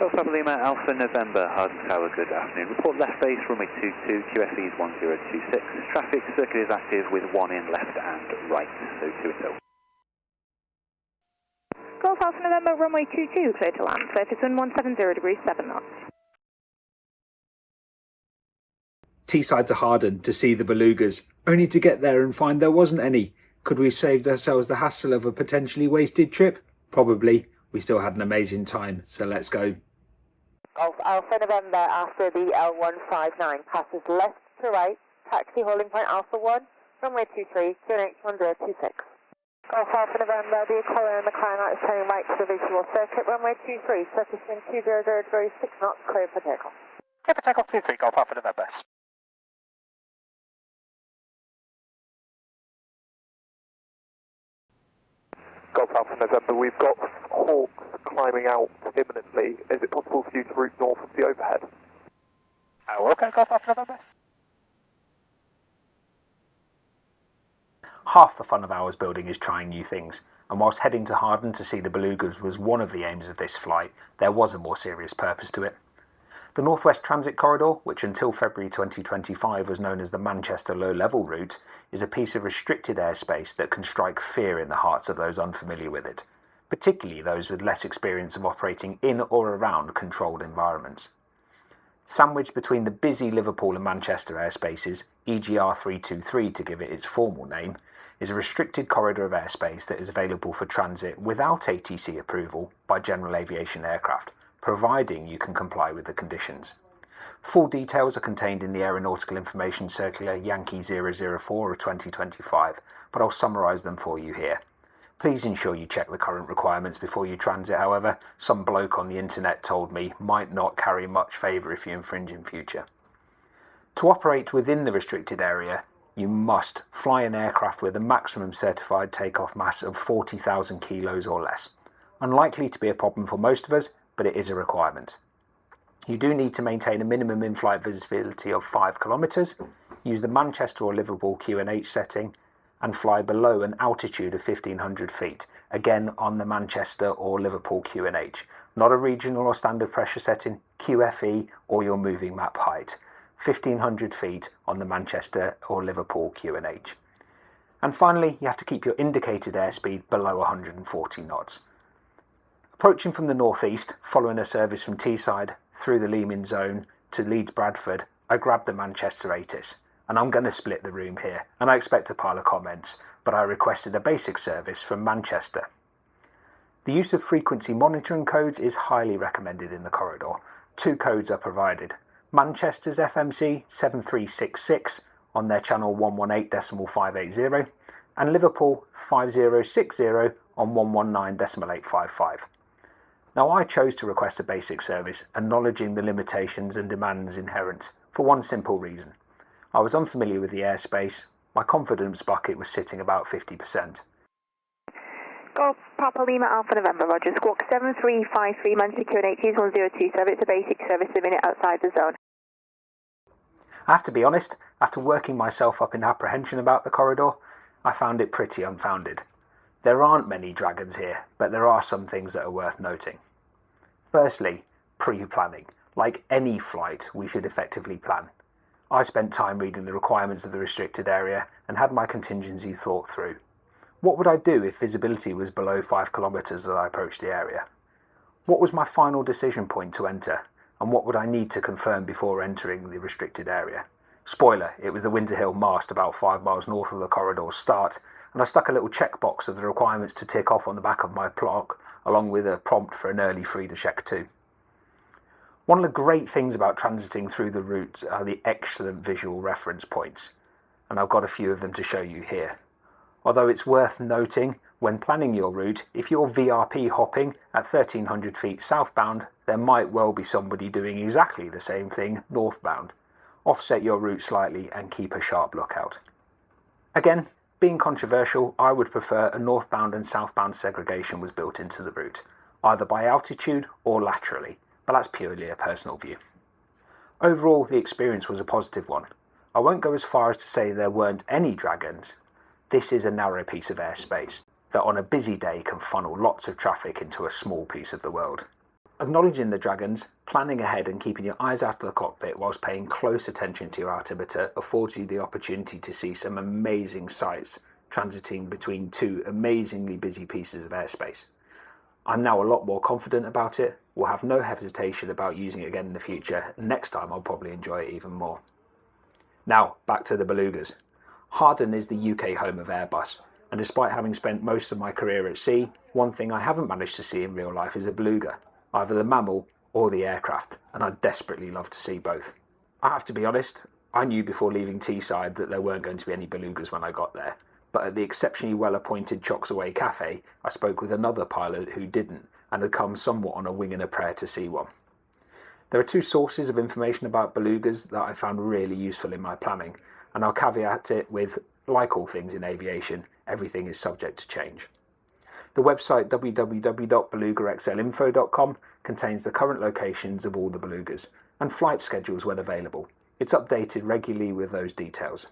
Golf Papa Lima Alpha November, Hawarden Tower, good afternoon. Report left base, runway 22, QFE is 1026. Traffic circuit is active with one in left and right, so 2 until. Golf Alpha November, runway 22, clear to land. Surface wind 170 degrees, 7 knots. Teesside to Hawarden to see the Belugas, only to get there and find there wasn't any. Could we have saved ourselves the hassle of a potentially wasted trip? Probably. We still had an amazing time, so let's go. Golf Alpha November after the L159 passes left to right, taxi holding point Alpha 1, runway 23, QNH 1026. Golf Alpha November, the collar and the climb out is turning right to the visual circuit, runway 23, surface wind 200 degrees, 6 knots, clear for takeoff. Clear for takeoff 23, Golf Alpha November. Golf Alpha November, we've got hawks climbing out imminently. Is it possible for you to route north of the overhead? Oh, okay, Golf Alpha November. Half the fun of hours building is trying new things, and whilst heading to Hawarden to see the Belugas was one of the aims of this flight, there was a more serious purpose to it. The North West Transit Corridor, which until February 2025 was known as the Manchester Low-Level Route, is a piece of restricted airspace that can strike fear in the hearts of those unfamiliar with it, particularly those with less experience of operating in or around controlled environments. Sandwiched between the busy Liverpool and Manchester airspaces, EGR 323 to give it its formal name, is a restricted corridor of airspace that is available for transit without ATC approval by general aviation aircraft, providing you can comply with the conditions. Full details are contained in the Aeronautical Information Circular Yankee 004 of 2025, but I'll summarise them for you here. Please ensure you check the current requirements before you transit, however. Some bloke on the internet told me might not carry much favour if you infringe in future. To operate within the restricted area, you must fly an aircraft with a maximum certified takeoff mass of 40,000 kilos or less. Unlikely to be a problem for most of us, but it is a requirement. You do need to maintain a minimum in-flight visibility of 5 kilometres, use the Manchester or Liverpool QNH setting, and fly below an altitude of 1,500 feet, again on the Manchester or Liverpool QNH, not a regional or standard pressure setting, QFE or your moving map height, 1,500 feet on the Manchester or Liverpool QNH. And finally, you have to keep your indicated airspeed below 140 knots. Approaching from the northeast, following a service from Teesside through the Leman zone to Leeds Bradford, I grabbed the Manchester ATIS, and I'm going to split the room here, and I expect a pile of comments, but I requested a basic service from Manchester. The use of frequency monitoring codes is highly recommended in the corridor. 2 codes are provided. Manchester's FMC 7366 on their channel 118.580, and Liverpool 5060 on 119.855. Now, I chose to request a basic service, acknowledging the limitations and demands inherent, for one simple reason. I was unfamiliar with the airspace, my confidence bucket was sitting about 50%. Golf Papa Lima Alpha November, Roger, Squawk 7353, Manchester QNH is 1027, it's a basic service a minute outside the zone. I have to be honest, after working myself up in apprehension about the corridor, I found it pretty unfounded. There aren't many dragons here, but there are some things that are worth noting. Firstly, pre-planning. Like any flight, we should effectively plan. I spent time reading the requirements of the restricted area and had my contingency thought through. What would I do if visibility was below 5 kilometres as I approached the area? What was my final decision point to enter, and what would I need to confirm before entering the restricted area? Spoiler, it was the Winter Hill mast about 5 miles north of the corridor's start, and I stuck a little checkbox of the requirements to tick off on the back of my clock, along with a prompt for an early free to check too. One of the great things about transiting through the route are the excellent visual reference points, and I've got a few of them to show you here. Although it's worth noting, when planning your route, if you're VRP hopping at 1,300 feet southbound, there might well be somebody doing exactly the same thing northbound. Offset your route slightly and keep a sharp lookout. Again, being controversial, I would prefer a northbound and southbound segregation was built into the route, either by altitude or laterally, but that's purely a personal view. Overall, the experience was a positive one. I won't go as far as to say there weren't any dragons. This is a narrow piece of airspace that on a busy day can funnel lots of traffic into a small piece of the world. Acknowledging the dragons, planning ahead and keeping your eyes out of the cockpit whilst paying close attention to your altimeter affords you the opportunity to see some amazing sights transiting between two amazingly busy pieces of airspace. I'm now a lot more confident about it, will have no hesitation about using it again in the future, and next time I'll probably enjoy it even more. Now, back to the Belugas. Hawarden is the UK home of Airbus, and despite having spent most of my career at sea, one thing I haven't managed to see in real life is a beluga, either the mammal or the aircraft, and I'd desperately love to see both. I have to be honest, I knew before leaving Teesside that there weren't going to be any belugas when I got there, but at the exceptionally well-appointed Chocks Away cafe, I spoke with another pilot who didn't, and had come somewhat on a wing and a prayer to see one. There are two sources of information about belugas that I found really useful in my planning, and I'll caveat it with, like all things in aviation, everything is subject to change. The website www.belugaxlinfo.com contains the current locations of all the belugas, and flight schedules when available. It's updated regularly with those details.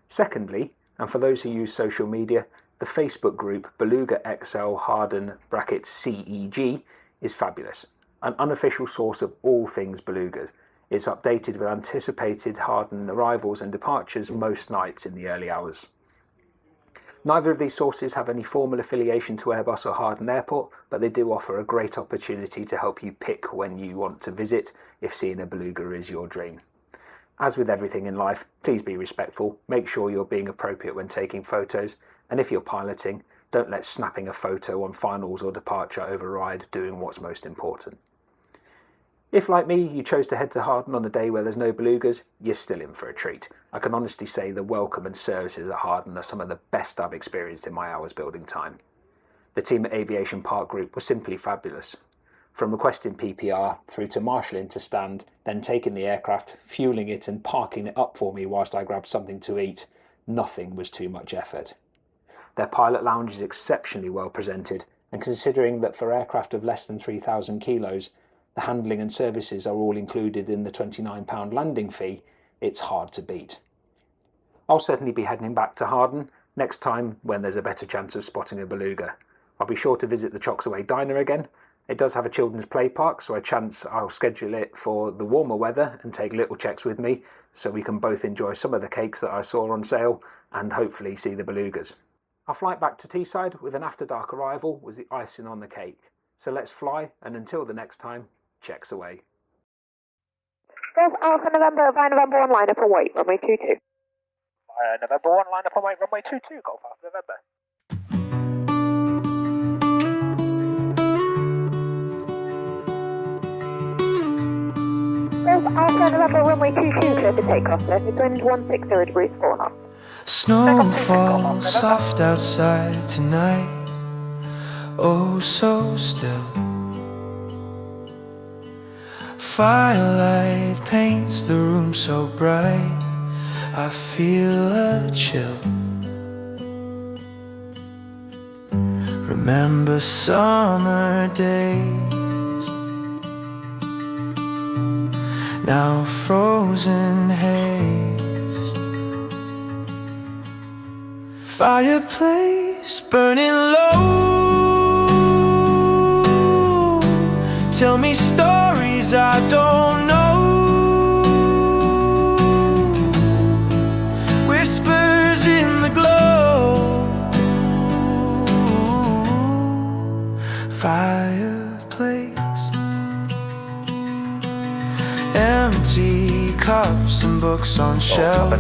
Secondly, and for those who use social media, the Facebook group Beluga XL Hawarden (CEG) is fabulous, an unofficial source of all things belugas. It's updated with anticipated Hawarden arrivals and departures most nights in the early hours. Neither of these sources have any formal affiliation to Airbus or Hawarden Airport, but they do offer a great opportunity to help you pick when you want to visit if seeing a beluga is your dream. As with everything in life, please be respectful, make sure you're being appropriate when taking photos, and if you're piloting, don't let snapping a photo on finals or departure override doing what's most important. If, like me, you chose to head to Hawarden on a day where there's no belugas, you're still in for a treat. I can honestly say the welcome and services at Hawarden are some of the best I've experienced in my hours building time. The team at Aviation Park Group was simply fabulous. From requesting PPR through to marshalling to stand, then taking the aircraft, fueling it and parking it up for me whilst I grabbed something to eat, nothing was too much effort. Their pilot lounge is exceptionally well presented, and considering that for aircraft of less than 3,000 kilos, the handling and services are all included in the £29 landing fee, it's hard to beat. I'll certainly be heading back to Hawarden next time when there's a better chance of spotting a beluga. I'll be sure to visit the Chocks Away Diner again. It does have a children's play park, so a chance I'll schedule it for the warmer weather and take little Checks with me so we can both enjoy some of the cakes that I saw on sale and hopefully see the belugas. Our flight back to Teesside with an after-dark arrival was the icing on the cake. So let's fly, and until the next time, checks away. Golf Alpha November, by November 1 line up and wait, runway 22. November 1, line up and wait, runway 22, Golf Alpha November. Golf Alpha November, runway 22, clear for takeoff, surface wind 160 degrees 4 knots. Snow falls soft outside tonight, oh so still. Firelight paints the room so bright, I feel a chill. Remember summer days, now frozen haze. Fireplace burning low, tell me stories I don't know. Whispers in the glow. Fireplace, empty cups and books on shelves,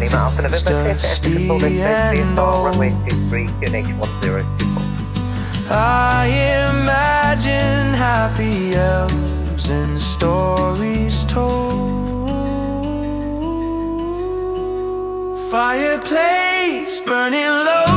dusty and old. I imagine happy elves and stories told. Fireplace burning low,